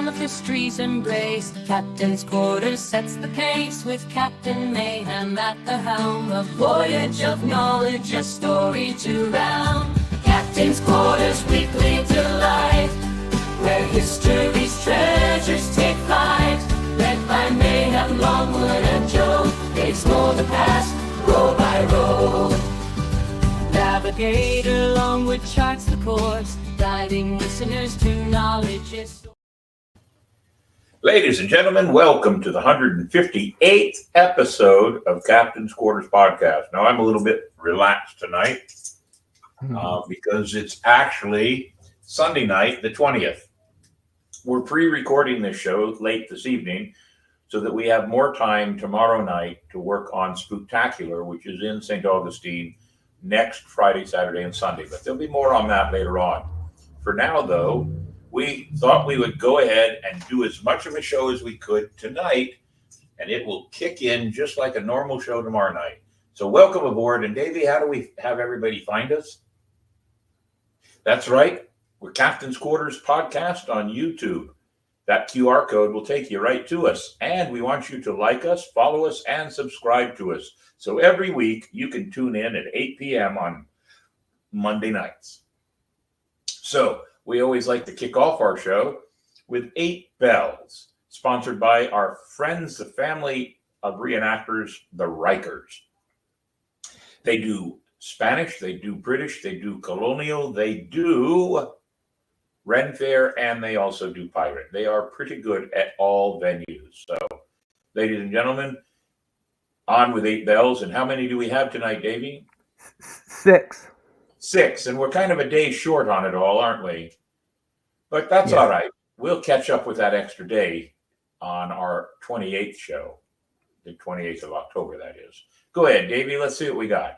of history's embrace. Captain's quarters sets the pace with Captain Mayhem at the helm. A voyage of knowledge, a story to round. Captain's quarters weekly delight, where history's treasures take flight. Led by Mayhem, Longwood, and Joe, they explore the past, row by row. Navigator Longwood charts the course, guiding listeners to knowledge. Ladies and gentlemen, welcome to the 158th episode of Captain's Quarters Podcast. Now, I'm a little bit relaxed tonight because it's actually Sunday night, the 20th. We're pre-recording this show late this evening so that we have more time tomorrow night to work on Spooktacular, which is in St. Augustine next Friday, Saturday, and Sunday. But there'll be more on that later on. For now, though, we thought we would go ahead and do as much of a show as we could tonight, and it will kick in just like a normal show tomorrow night. So welcome aboard. And Davey, how do we have everybody find us? That's right. We're Captain's Quarters Podcast on YouTube. That QR code will take you right to us. And we want you to like us, follow us, and subscribe to us. So every week you can tune in at 8 p.m. on Monday nights. So we always like to kick off our show with 8 Bells, sponsored by our friends, the family of reenactors, the Rikers. They do Spanish, they do British, they do colonial, they do Ren Fair, and they also do pirate. They are pretty good at all venues. So, ladies and gentlemen, on with 8 Bells. And how many do we have tonight, Davey? 6. 6, and we're kind of a day short on it all, aren't we? But that's all right. We'll catch up with that extra day on our 28th show, the 28th of October, that is. Go ahead, Davey. Let's see what we got.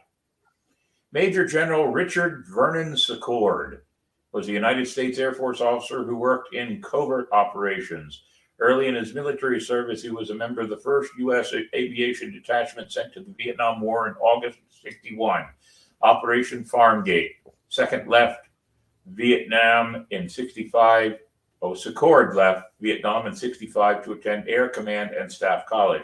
Major General Richard Vernon Secord was a United States Air Force officer who worked in covert operations. Early in his military service, he was a member of the 1st U.S. Aviation Detachment sent to the Vietnam War in August 1961. Operation Farmgate. 2nd left Vietnam in 65. Secord left Vietnam in 65 to attend Air Command and Staff College.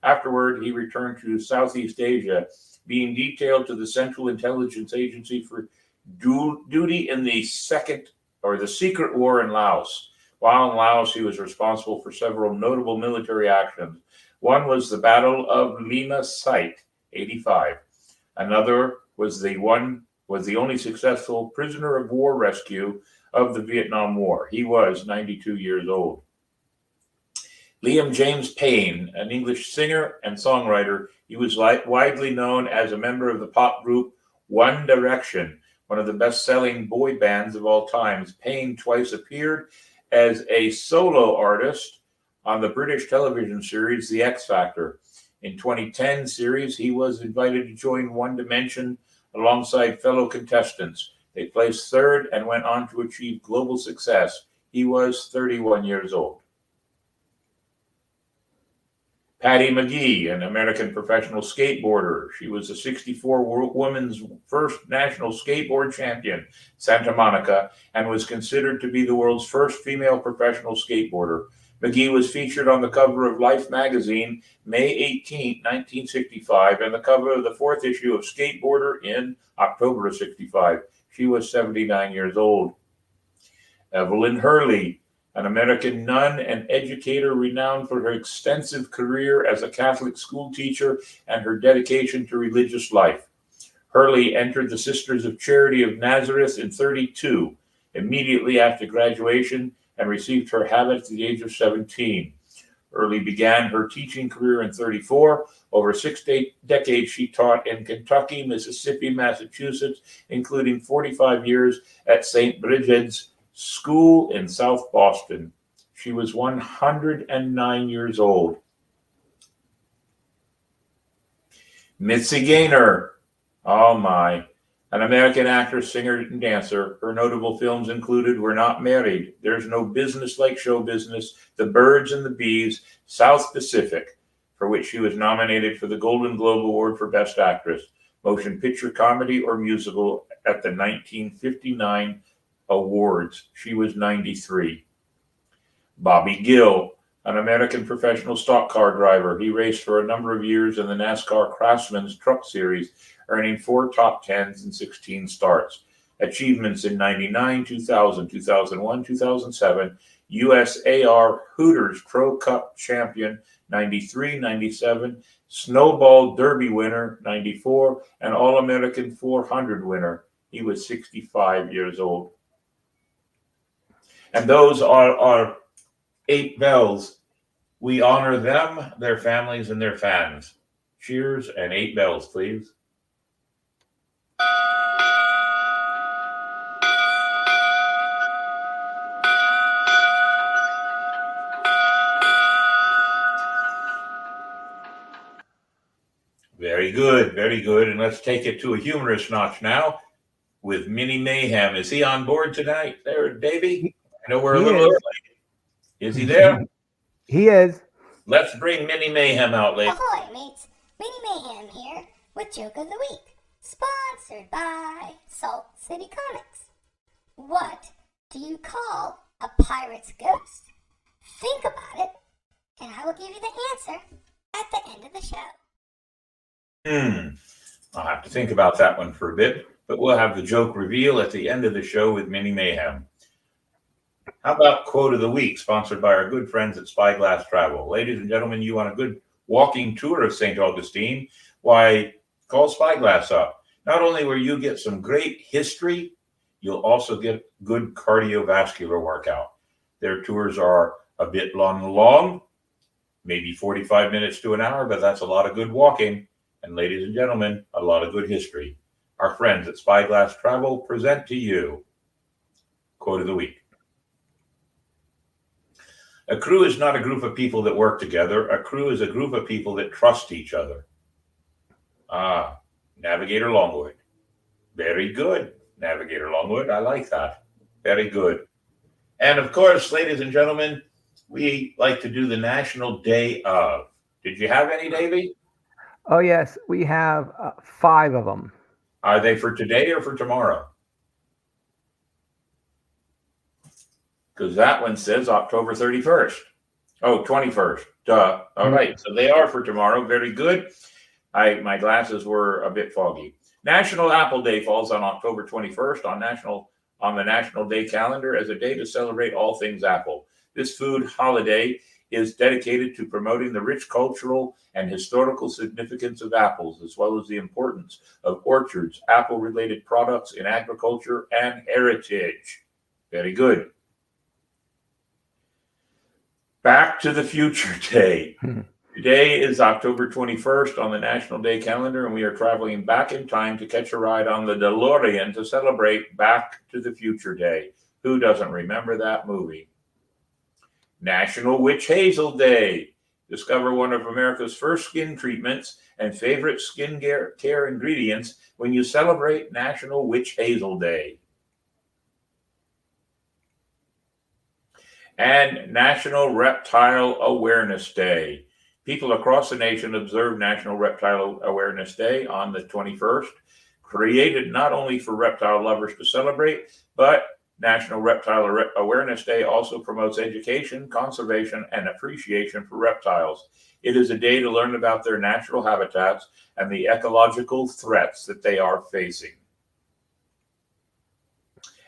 Afterward, he returned to Southeast Asia, being detailed to the Central Intelligence Agency for duty in the Secret War in Laos. While in Laos, he was responsible for several notable military actions. One was the Battle of Lima Site, 85. Another was the only successful prisoner of war rescue of the Vietnam War. He was 92 years old. Liam James Payne, an English singer and songwriter, he was widely known as a member of the pop group One Direction, one of the best-selling boy bands of all times. Payne twice appeared as a solo artist on the British television series The X Factor. In 2010 series, he was invited to join One Dimension alongside fellow contestants. They placed 3rd and went on to achieve global success. He was 31 years old. Patty McGee, an American professional skateboarder. She was a 64 women's first national skateboard champion, Santa Monica, and was considered to be the world's first female professional skateboarder. McGee was featured on the cover of Life magazine May 18, 1965, and the cover of the 4th issue of Skateboarder in October of 65. She was 79 years old. Evelyn Hurley, an American nun and educator renowned for her extensive career as a Catholic school teacher and her dedication to religious life. Hurley entered the Sisters of Charity of Nazareth in 1932, immediately after graduation, and received her habit at the age of 17. Hurley began her teaching career in 1934. Over 6 decades, she taught in Kentucky, Mississippi, Massachusetts, including 45 years at St. Brigid's School in South Boston. She was 109 years old. Mitzi Gaynor, oh my, an American actress, singer, and dancer. Her notable films included We're Not Married, There's No Business Like Show Business, The Birds and the Bees, South Pacific, for which she was nominated for the Golden Globe Award for Best Actress, Motion Picture Comedy or Musical at the 1959 awards. She was 93. Bobby Gill, an American professional stock car driver. He raced for a number of years in the NASCAR Craftsman's Truck Series, earning 4 top 10s and 16 starts. Achievements in 99, 2000, 2001, 2007, USAR Hooters Pro Cup champion, 93, 97, Snowball Derby winner, 94, and All-American 400 winner. He was 65 years old. And those are our 8 bells. We honor them, their families, and their fans. Cheers and 8 bells, please. Very good, very good. And let's take it to a humorous notch now with Minnie Mayhem. Is he on board tonight there, Davey? I know we're a little early. Is he there? He is. Let's bring Minnie Mayhem out, ladies. Ahoy, mates! Minnie Mayhem here with Joke of the Week, sponsored by Salt City Comics. What do you call a pirate's ghost? Think about it, and I will give you the answer at the end of the show. I'll have to think about that one for a bit, but we'll have the joke reveal at the end of the show with Minnie Mayhem. How about Quote of the Week, sponsored by our good friends at Spyglass Travel? Ladies and gentlemen, you want a good walking tour of St. Augustine? Why, call Spyglass up. Not only will you get some great history, you'll also get good cardiovascular workout. Their tours are a bit long, maybe 45 minutes to an hour, but that's a lot of good walking. And ladies and gentlemen, a lot of good history. Our friends at Spyglass Travel present to you Quote of the Week. A crew is not a group of people that work together. A crew is a group of people that trust each other. Navigator Longwood. Very good, Navigator Longwood. I like that. Very good. And of course, ladies and gentlemen, we like to do the National Day of. Did you have any, Davey? Oh, yes. We have 5 of them. Are they for today or for tomorrow? Because that one says October 31st. Oh, 21st. Duh. All right. So they are for tomorrow. Very good. My glasses were a bit foggy. National Apple Day falls on October 21st on the National Day calendar as a day to celebrate all things Apple. This food holiday is dedicated to promoting the rich cultural and historical significance of apples, as well as the importance of orchards, apple-related products in agriculture and heritage. Very good. Back to the Future Day. Today is October 21st on the National Day calendar, and we are traveling back in time to catch a ride on the DeLorean to celebrate Back to the Future Day. Who doesn't remember that movie? National Witch Hazel Day. Discover one of America's first skin treatments and favorite skin care ingredients when you celebrate National Witch Hazel Day. And National Reptile Awareness Day. People across the nation observe National Reptile Awareness Day on the 21st, created not only for reptile lovers to celebrate, but National Reptile Awareness Day also promotes education, conservation, and appreciation for reptiles. It is a day to learn about their natural habitats and the ecological threats that they are facing.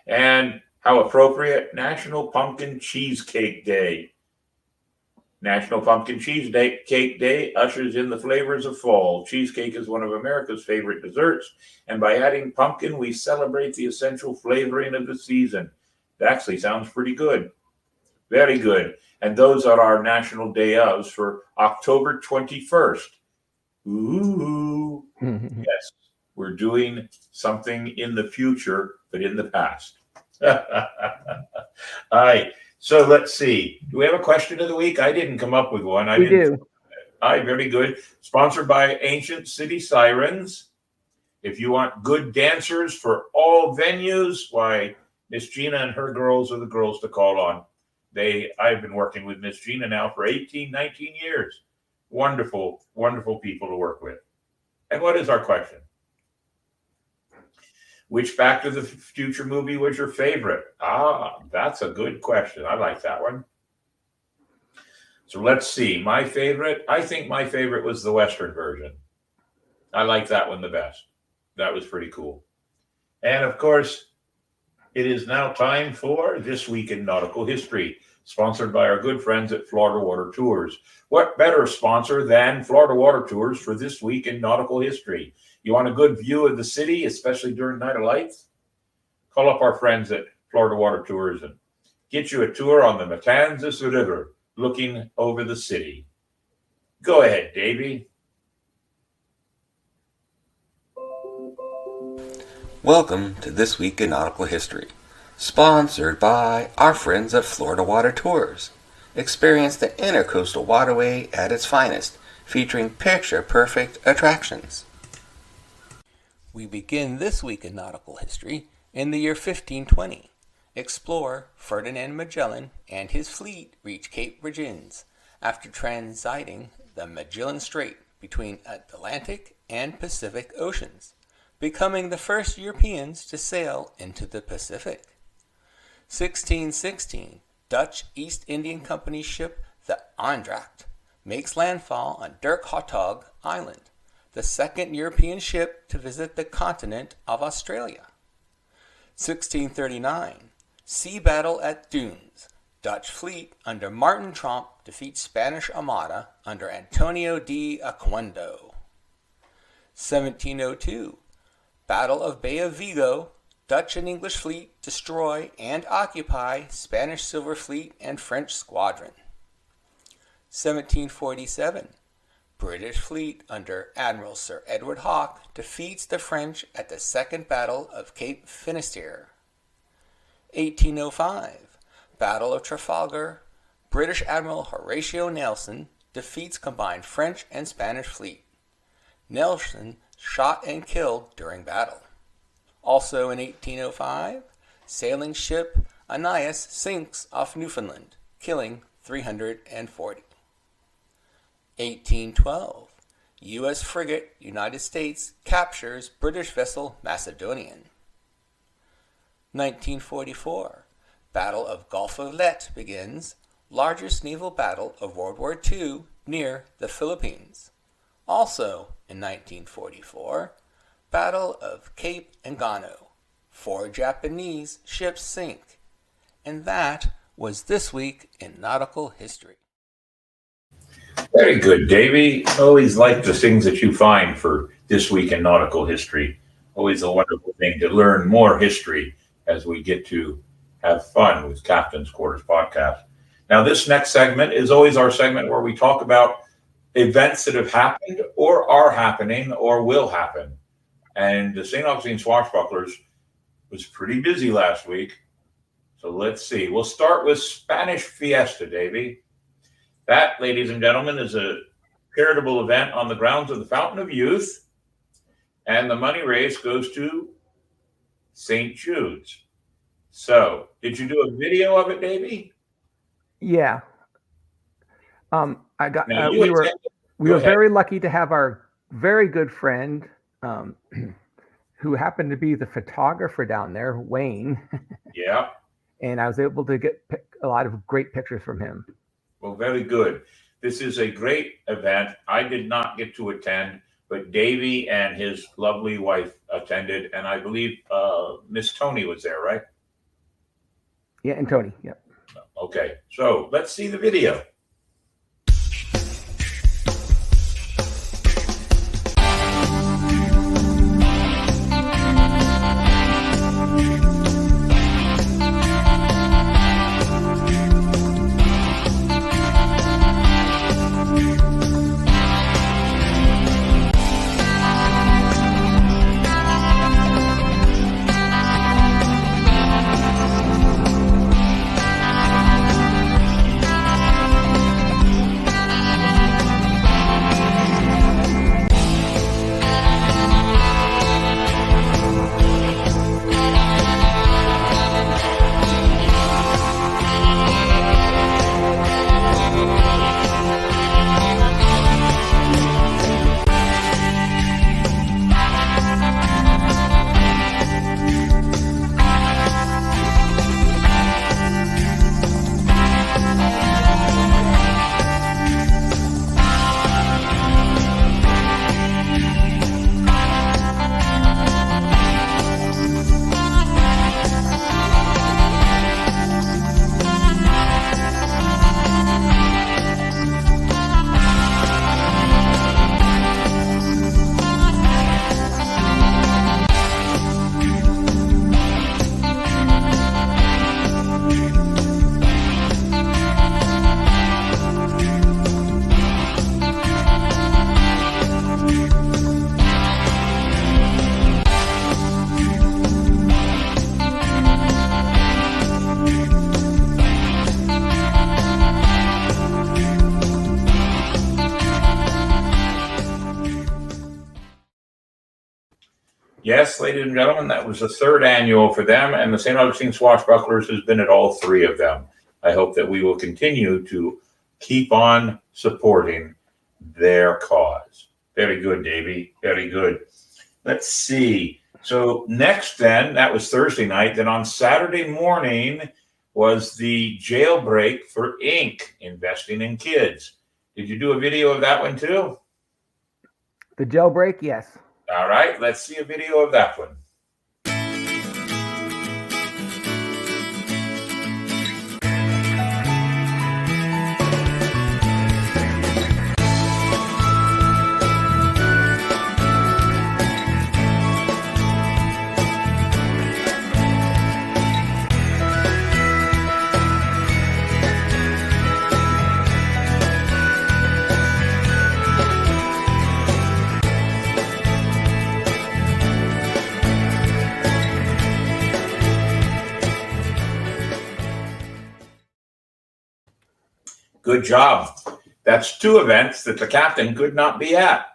And how appropriate, National Pumpkin Cheesecake Day. National Pumpkin Cheesecake Day ushers in the flavors of fall. Cheesecake is one of America's favorite desserts, and by adding pumpkin, we celebrate the essential flavoring of the season. It actually sounds pretty good. Very good. And those are our National Day ofs for October 21st. Ooh. Yes, we're doing something in the future, but in the past. All right. So let's see. Do we have a question of the week? I didn't come up with one. We do. All right, very good. Sponsored by Ancient City Sirens. If you want good dancers for all venues, why, Miss Gina and her girls are the girls to call on. I've been working with Miss Gina now for 18, 19 years. Wonderful, wonderful people to work with. And what is our question? Which Back to the Future movie was your favorite? That's a good question. I like that one. So let's see. My favorite, I think my favorite was the Western version. I like that one the best. That was pretty cool. And of course, it is now time for This Week in Nautical History, sponsored by our good friends at Florida Water Tours. What better sponsor than Florida Water Tours for This Week in Nautical History? You want a good view of the city, especially during Night of Lights? Call up our friends at Florida Water Tours and get you a tour on the Matanzas River looking over the city. Go ahead, Davey. Welcome to This Week in Nautical History, sponsored by our friends at Florida Water Tours. Experience the Intercoastal Waterway at its finest, featuring picture-perfect attractions. We begin this week in nautical history in the year 1520. Explorer Ferdinand Magellan and his fleet reach Cape Virgins after transiting the Magellan Strait between Atlantic and Pacific Oceans, becoming the first Europeans to sail into the Pacific. 1616, Dutch East Indian Company ship the Aandracht makes landfall on Dirk Hartog Island, the second European ship to visit the continent of Australia. 1639, sea battle at Dunes. Dutch fleet under Martin Tromp defeats Spanish Armada under Antonio de Oquendo. 1702, Battle of Bay of Vigo. Dutch and English fleet destroy and occupy Spanish Silver Fleet and French squadron. 1747, British fleet under Admiral Sir Edward Hawke defeats the French at the Second Battle of Cape Finisterre. 1805, Battle of Trafalgar. British Admiral Horatio Nelson defeats combined French and Spanish fleet. Nelson shot and killed during battle. Also in 1805, sailing ship Anais sinks off Newfoundland, killing 340. 1812, U.S. frigate United States captures British vessel Macedonian. 1944, Battle of Gulf of Leyte begins, largest naval battle of World War II near the Philippines. Also in 1944, Battle of Cape Engano. 4 Japanese ships sink. And that was This Week in Nautical History. Very good, Davey. Always like the things that you find for This Week in Nautical History. Always a wonderful thing to learn more history as we get to have fun with Captain's Quarters podcast. Now, this next segment is always our segment where we talk about events that have happened or are happening or will happen. And the St. Augustine Swashbucklers was pretty busy last week. So let's see. We'll start with Spanish Fiesta, Davey. That, ladies and gentlemen, is a charitable event on the grounds of the Fountain of Youth. And the money raised goes to St. Jude's. So, did you do a video of it, Davey? Yeah. I got. Now, We were Go ahead. very lucky to have our very good friend, who happened to be the photographer down there, Wayne, Yeah. and I was able to get a lot of great pictures from him. Well, very good. This is a great event. I did not get to attend, but Davey and his lovely wife attended, and I believe Miss Tony was there, right? Yeah, and Tony. Yep. Okay, so let's see the video. Yes, ladies and gentlemen, that was the third annual for them, and the St. Augustine Swashbucklers has been at all three of them. I hope that we will continue to keep on supporting their cause. Very good, Davey. Very good. Let's see. So next then, that was Thursday night. Then on Saturday morning was the jailbreak for Inc. Investing in Kids. Did you do a video of that one too? The jailbreak, yes. All right, let's see a video of that one. Good job. That's two events that the captain could not be at.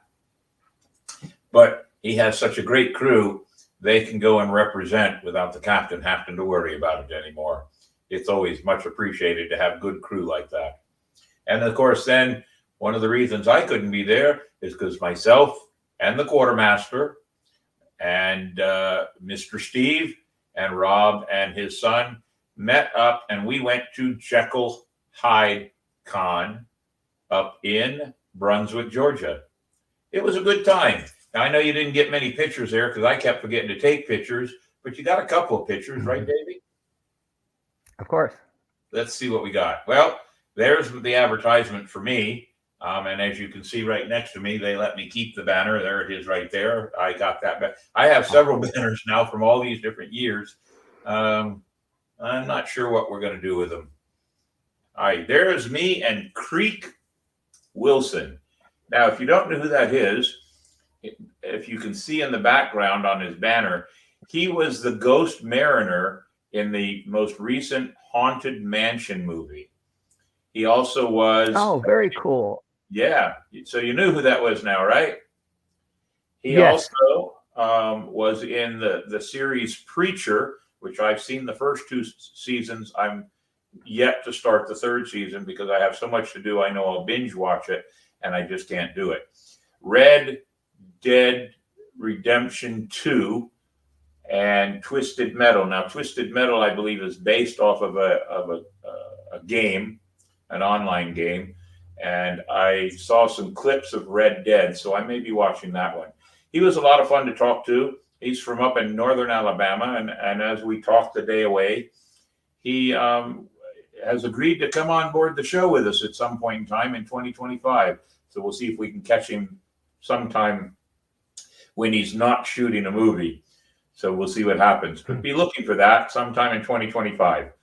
But he has such a great crew, they can go and represent without the captain having to worry about it anymore. It's always much appreciated to have good crew like that. And of course, then one of the reasons I couldn't be there is because myself and the quartermaster and Mr. Steve and Rob and his son met up, and we went to Jekyll Hyde Con up in Brunswick, Georgia. It was a good time. Now, I know you didn't get many pictures there because I kept forgetting to take pictures, but you got a couple of pictures, right, Davey? Of course. Let's see what we got. Well, there's the advertisement for me. And as you can see right next to me, they let me keep the banner. There it is right there. I got that. I have several banners now from all these different years. I'm not sure what we're going to do with them. All right, there's me and Creek Wilson. Now, if you don't know who that is, if you can see in the background on his banner, he was the Ghost Mariner in the most recent Haunted Mansion movie. He also was... Oh, very cool. Yeah, so you knew who that was now, right? He Yes. also was in the series Preacher, which I've seen the first two seasons. I'm yet to start the third season because I have so much to do. I know I'll binge watch it, and I just can't do it. Red Dead Redemption 2 and Twisted Metal. Now, Twisted Metal, I believe, is based off of a game, an online game, and I saw some clips of Red Dead, so I may be watching that one. He was a lot of fun to talk to. He's from up in northern Alabama, and as we talked the day away, he has agreed to come on board the show with us at some point in time in 2025. So we'll see if we can catch him sometime when he's not shooting a movie. So we'll see what happens. But be looking for that sometime in 2025.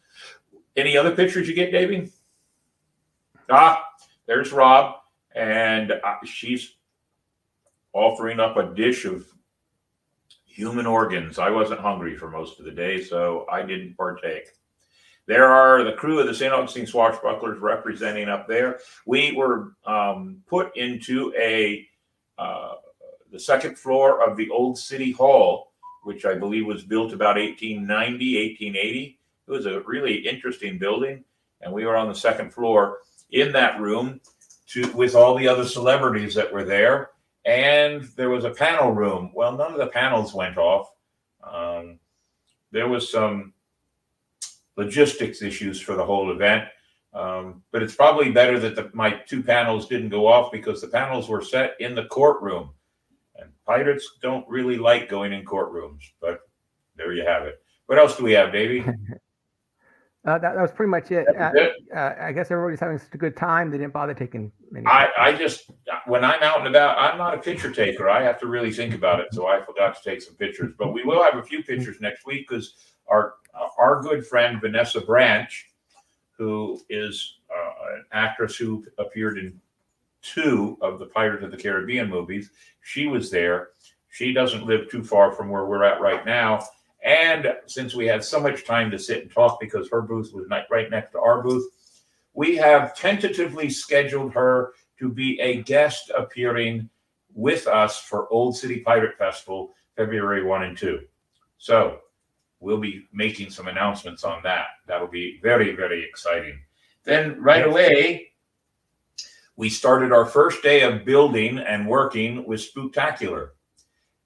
Any other pictures you get, Davey? There's Rob, and she's offering up a dish of human organs. I wasn't hungry for most of the day, so I didn't partake. There are the crew of the St. Augustine Swashbucklers representing up there. We were put into the second floor of the old City Hall, which I believe was built about 1890, 1880. It was a really interesting building, and we were on the second floor in that room with all the other celebrities that were there. And there was a panel room. Well, none of the panels went off. There was some logistics issues for the whole event. But it's probably better that my two panels didn't go off because the panels were set in the courtroom. And pirates don't really like going in courtrooms, but there you have it. What else do we have, Davey? That was pretty much it. I guess everybody's having such a good time. They didn't bother taking many. I just, when I'm out and about, I'm not a picture taker. I have to really think about it. So I forgot to take some pictures. But we will have a few pictures next week because our good friend Vanessa Branch, who is an actress who appeared in 2 of the Pirates of the Caribbean movies, she was there. She doesn't live too far from where we're at right now. And since we had so much time to sit and talk because her booth was right next to our booth, we have tentatively scheduled her to be a guest appearing with us for Old City Pirate Festival February 1 and 2. So we'll be making some announcements on that. That'll be very, very exciting. Then right away, we started our first day of building and working with Spooktacular.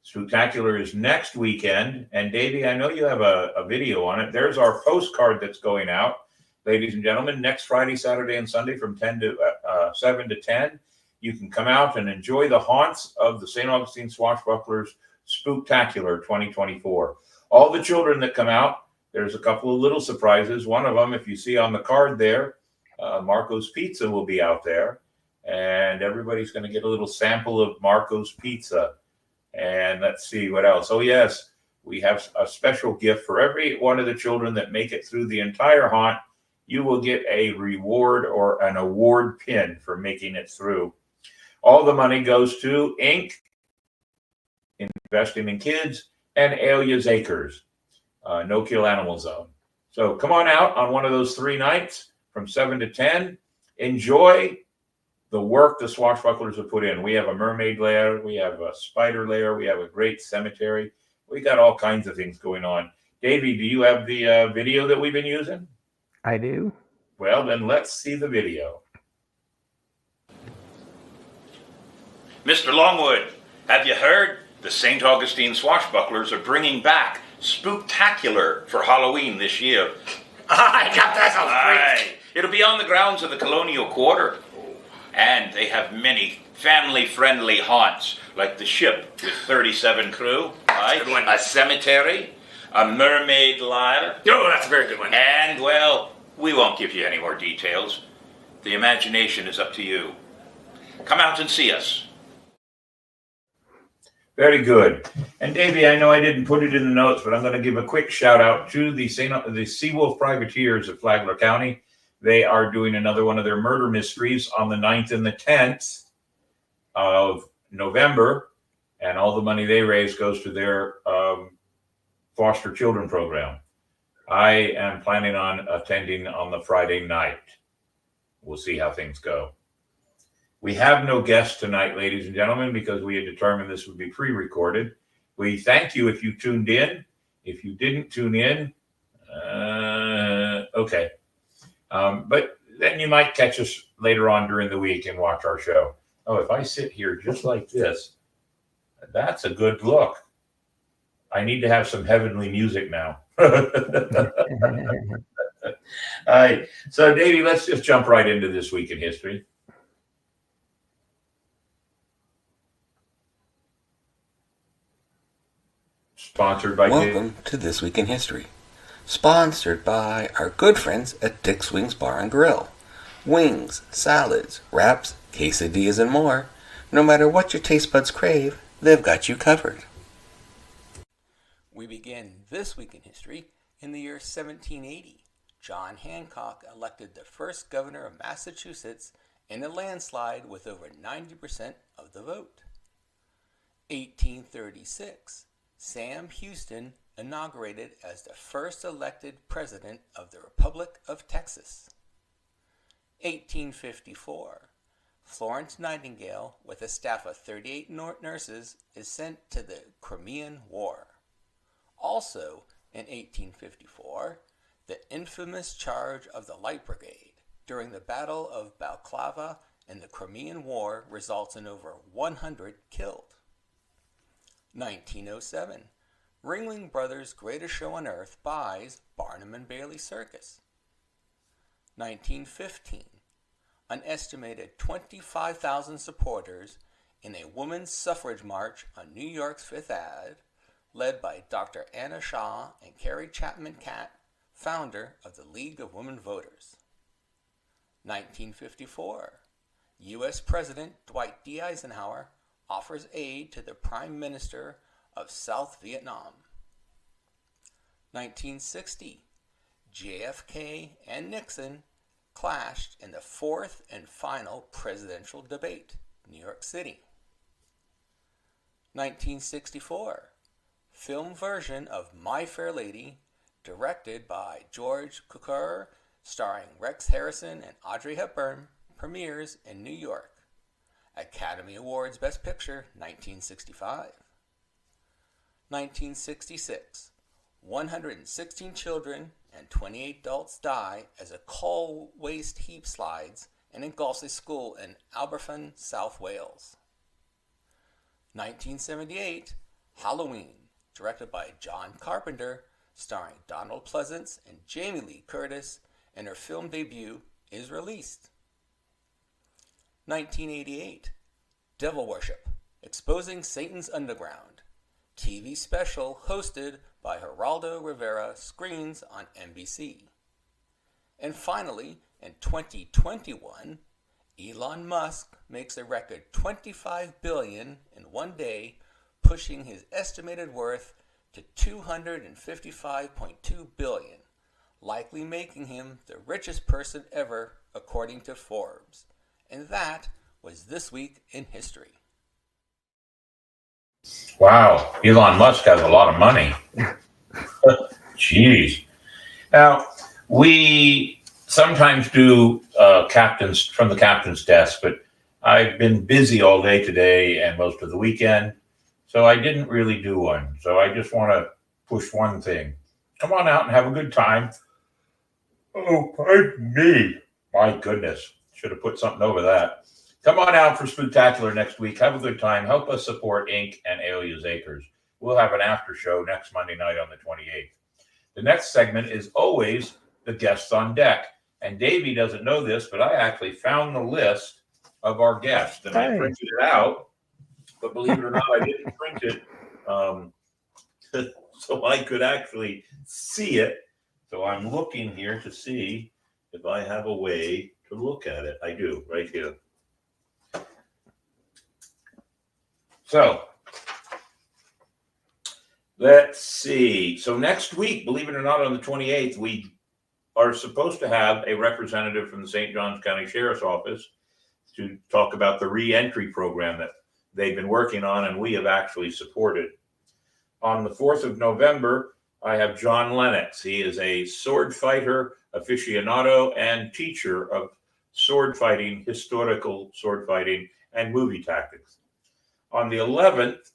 Spooktacular is next weekend. And Davey, I know you have a video on it. There's our postcard that's going out. Ladies and gentlemen, next Friday, Saturday, and Sunday from 7 to 10, you can come out and enjoy the haunts of the St. Augustine Swashbucklers Spooktacular 2024. All the children that come out, there's a couple of little surprises. One of them, if you see on the card there, Marco's Pizza will be out there. And everybody's going to get a little sample of Marco's Pizza. And let's see what else. Oh, yes, we have a special gift for every one of the children that make it through the entire haunt. You will get a reward or an award pin for making it through. All the money goes to Inc., Investing in Kids, and Alia's Acres, No Kill Animal Zone. So come on out on one of those 3 nights from 7 to 10. Enjoy the work the Swashbucklers have put in. We have a mermaid lair. We have a spider lair. We have a great cemetery. We got all kinds of things going on. Davey, do you have the video that we've been using? I do. Well, then let's see the video. Mr. Longwood, have you heard? The St. Augustine Swashbucklers are bringing back Spooktacular for Halloween this year. I got that sounds great. Aye. It'll be on the grounds of the Colonial Quarter. And they have many family-friendly haunts, like the ship with 37 crew, That's a good one. a cemetery, a mermaid lair, Oh, that's a very good one. and, well, we won't give you any more details. The imagination is up to you. Come out and see us. Very good. And Davey, I know I didn't put it in the notes, but I'm going to give a quick shout out to the Seawolf Privateers of Flagler County. They are doing another one of their murder mysteries on the 9th and the 10th of November. And all the money they raise goes to their foster children program. I am planning on attending on the Friday night. We'll see how things go. We have no guests tonight, ladies and gentlemen, because we had determined this would be pre-recorded. We thank you if you tuned in. If you didn't tune in, okay. But then you might catch us later on during the week and watch our show. Oh, if I sit here just like this, that's a good look. I need to have some heavenly music now. All right. So, Davey, let's just jump right into This Week in History. Sponsored by Welcome to This Week in History. Sponsored by our good friends at Dick's Wings Bar and Grill. Wings, salads, wraps, quesadillas, and more. No matter what your taste buds crave, they've got you covered. We begin This Week in History in the year 1780. John Hancock elected the first governor of Massachusetts in a landslide with over 90% of the vote. 1836. Sam Houston inaugurated as the first elected president of the Republic of Texas. 1854. Florence Nightingale, with a staff of 38 nurses, is sent to the Crimean War. Also, in 1854, the infamous charge of the Light Brigade during the Battle of Balaclava in the Crimean War results in over 100 killed. 1907. Ringling Brothers' Greatest Show on Earth buys Barnum and Bailey Circus. 1915. An estimated 25,000 supporters in a women's suffrage march on New York's Fifth Ave, led by Dr. Anna Shaw and Carrie Chapman Catt, founder of the League of Women Voters. 1954. U.S. President Dwight D. Eisenhower offers aid to the Prime Minister of South Vietnam. 1960. JFK and Nixon clashed in the fourth and final presidential debate, New York City. 1964. Film version of My Fair Lady, directed by George Cukor, starring Rex Harrison and Audrey Hepburn, premieres in New York. Academy Awards Best Picture, 1965. 1966. 116 children and 28 adults die as a coal waste heap slides and engulfs a school in Aberfan, South Wales. 1978. Halloween, directed by John Carpenter, starring Donald Pleasance and Jamie Lee Curtis, and her film debut is released. 1988. Devil Worship, Exposing Satan's Underground, TV special hosted by Geraldo Rivera, screens on NBC. And finally, in 2021, Elon Musk makes a record $25 billion in one day, pushing his estimated worth to $255.2 billion, likely making him the richest person ever according to Forbes. And that was This Week in History. Wow, Elon Musk has a lot of money. Jeez. Now, we sometimes do captains from the captain's desk, but I've been busy all day today and most of the weekend, so I didn't really do one. So I just want to push one thing. Come on out and have a good time. Oh, pardon me. My goodness. Should have put something over that. Come on out for Spooktacular next week. Have a good time. Help us support Inc. and Alias Acres. We'll have an after show next Monday night on the 28th. The next segment is always the guests on deck. And Davey doesn't know this, but I actually found the list of our guests. And I printed it out. But believe it or not, I didn't print it so I could actually see it. So I'm looking here to see if I have a way to look at it. I do, right here. So, let's see. So next week, believe it or not, on the 28th, we are supposed to have a representative from the St. Johns County Sheriff's Office to talk about the re-entry program that they've been working on and we have actually supported. On the 4th of November, I have John Lennox. He is a sword fighter, aficionado, and teacher of sword fighting, historical sword fighting, and movie tactics. On the 11th,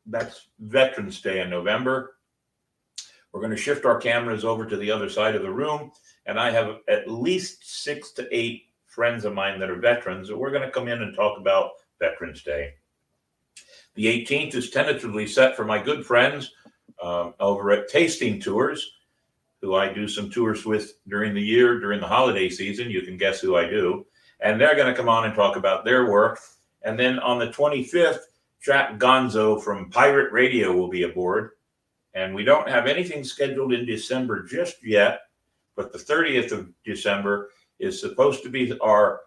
that's Veterans Day in November, we're going to shift our cameras over to the other side of the room, and I have at least 6 to 8 friends of mine that are veterans, and we're going to come in and talk about Veterans Day. The 18th is tentatively set for my good friends over at Tasting Tours, who I do some tours with during the year, during the holiday season. You can guess who I do. And they're going to come on and talk about their work. And then on the 25th, Jack Gonzo from Pirate Radio will be aboard. And we don't have anything scheduled in December just yet, but the 30th of December is supposed to be our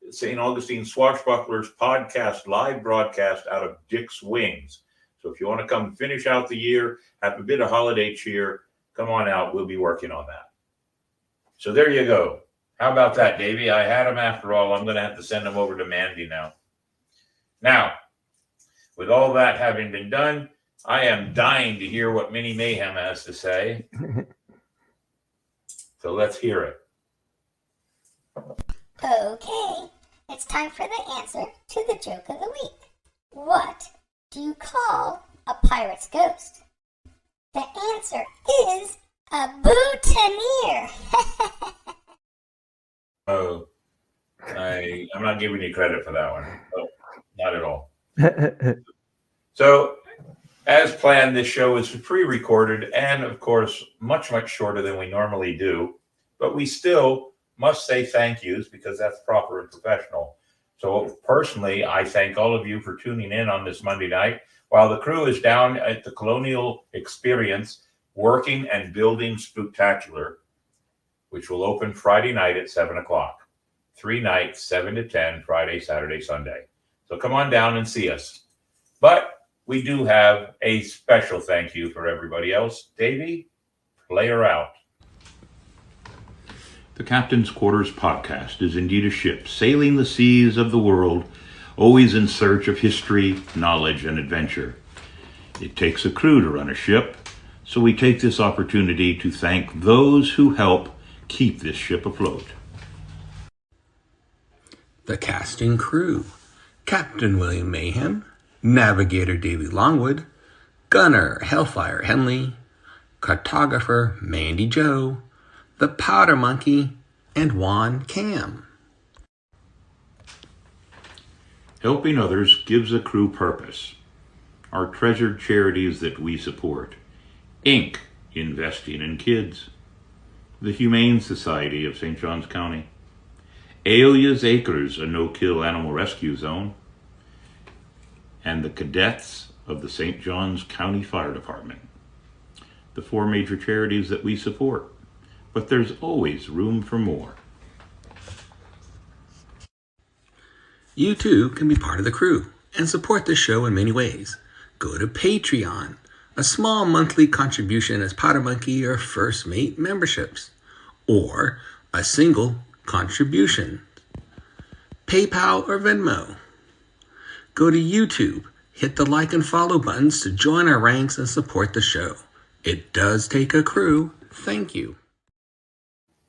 St. Augustine Swashbucklers podcast live broadcast out of Dick's Wings. So if you want to come finish out the year, have a bit of holiday cheer, come on out. We'll be working on that. So there you go. How about that, Davey? I had them after all. I'm going to have to send them over to Mandy now. Now, with all that having been done, I am dying to hear what Minnie Mayhem has to say. So let's hear it. Okay, it's time for the answer to the joke of the week. What do you call a pirate's ghost? The answer is a boutonniere. Oh, I'm not giving you credit for that one. No, not at all. So, as planned, this show is pre-recorded and, of course, much, much shorter than we normally do. But we still must say thank yous because that's proper and professional. So, personally, I thank all of you for tuning in on this Monday night while the crew is down at the Colonial Experience working and building Spooktacular, which will open Friday night at 7 o'clock. 3 nights, 7 to 10, Friday, Saturday, Sunday. So come on down and see us. But we do have a special thank you for everybody else. Davey, play her out. The Captain's Quarters podcast is indeed a ship sailing the seas of the world, always in search of history, knowledge, and adventure. It takes a crew to run a ship, so we take this opportunity to thank those who help keep this ship afloat. The casting crew: Captain William Mayhem, Navigator Davy Longwood, Gunner Hellfire Henley, Cartographer Mandy Joe, the Powder Monkey, and Juan Cam. Helping others gives a crew purpose. Our treasured charities that we support: Inc., investing in kids; the Humane Society of St. Johns County; Aelia's Acres, a no-kill animal rescue zone; and the Cadets of the St. Johns County Fire Department. The 4 major charities that we support, but there's always room for more. You too can be part of the crew and support the show in many ways. Go to Patreon. A small monthly contribution as Powder Monkey or First Mate memberships, or a single contribution. PayPal or Venmo. Go to YouTube. Hit the like and follow buttons to join our ranks and support the show. It does take a crew. Thank you.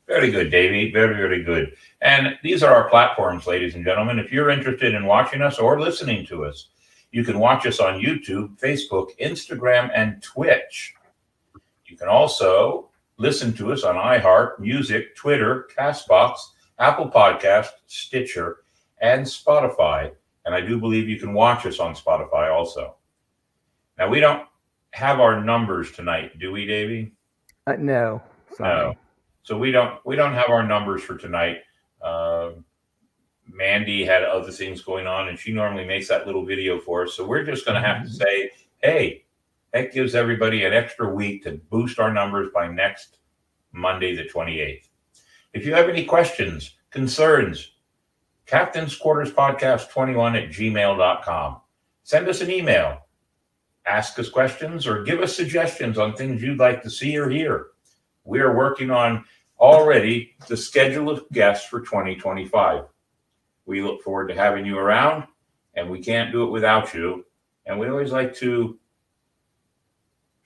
Very good, Davey. Very, very good. And these are our platforms, ladies and gentlemen. If you're interested in watching us or listening to us, you can watch us on YouTube, Facebook, Instagram, and Twitch. You can also listen to us on iHeart, Music, Twitter, CastBox, Apple Podcast, Stitcher, and Spotify. And I do believe you can watch us on Spotify also. Now, we don't have our numbers tonight, do we, Davey? No. Sorry. No. So we don't have our numbers for tonight. Mandy had other things going on, and she normally makes that little video for us. So we're just going to have to say, hey, that gives everybody an extra week to boost our numbers by next Monday, the 28th. If you have any questions, concerns, Captain's Quarters Podcast 21@gmail.com. Send us an email. Ask us questions or give us suggestions on things you'd like to see or hear. We are working on already the schedule of guests for 2025. We look forward to having you around, and we can't do it without you. And we always like to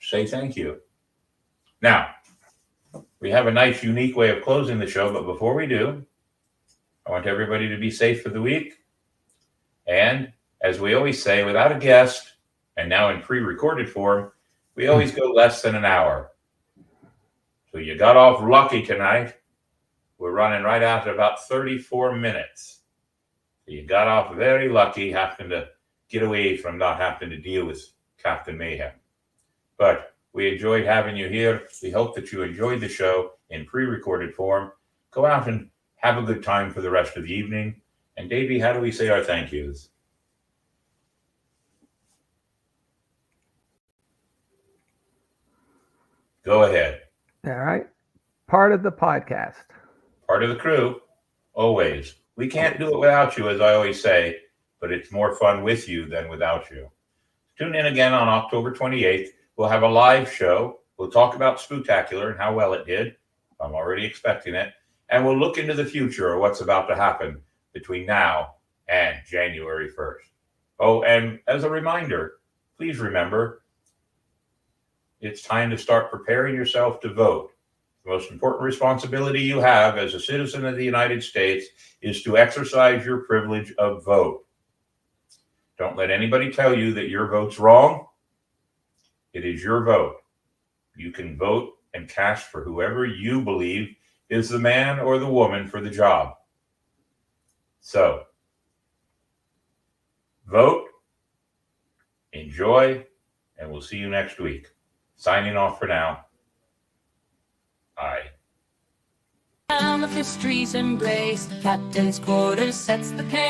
say thank you. Now, we have a nice, unique way of closing the show, but before we do, I want everybody to be safe for the week. And as we always say, without a guest, and now in pre-recorded form, we always go less than an hour. So you got off lucky tonight. We're running right out at about 34 minutes. So you got off very lucky, having to get away from not having to deal with Captain Mayhem. But we enjoyed having you here. We hope that you enjoyed the show in pre-recorded form. Go out and have a good time for the rest of the evening. And Davey, how do we say our thank yous? Go ahead. All right. Part of the podcast. Part of the crew, always. We can't do it without you, as I always say, but it's more fun with you than without you. Tune in again on October 28th. We'll have a live show. We'll talk about Spooktacular and how well it did. I'm already expecting it. And we'll look into the future of what's about to happen between now and January 1st. Oh, and as a reminder, please remember, it's time to start preparing yourself to vote. The most important responsibility you have as a citizen of the United States is to exercise your privilege of vote. Don't let anybody tell you that your vote's wrong. It is your vote. You can vote and cast for whoever you believe is the man or the woman for the job. So, vote, enjoy, and we'll see you next week. Signing off for now. Bye. Town of history's embraced, Captain's Quarters sets the pace.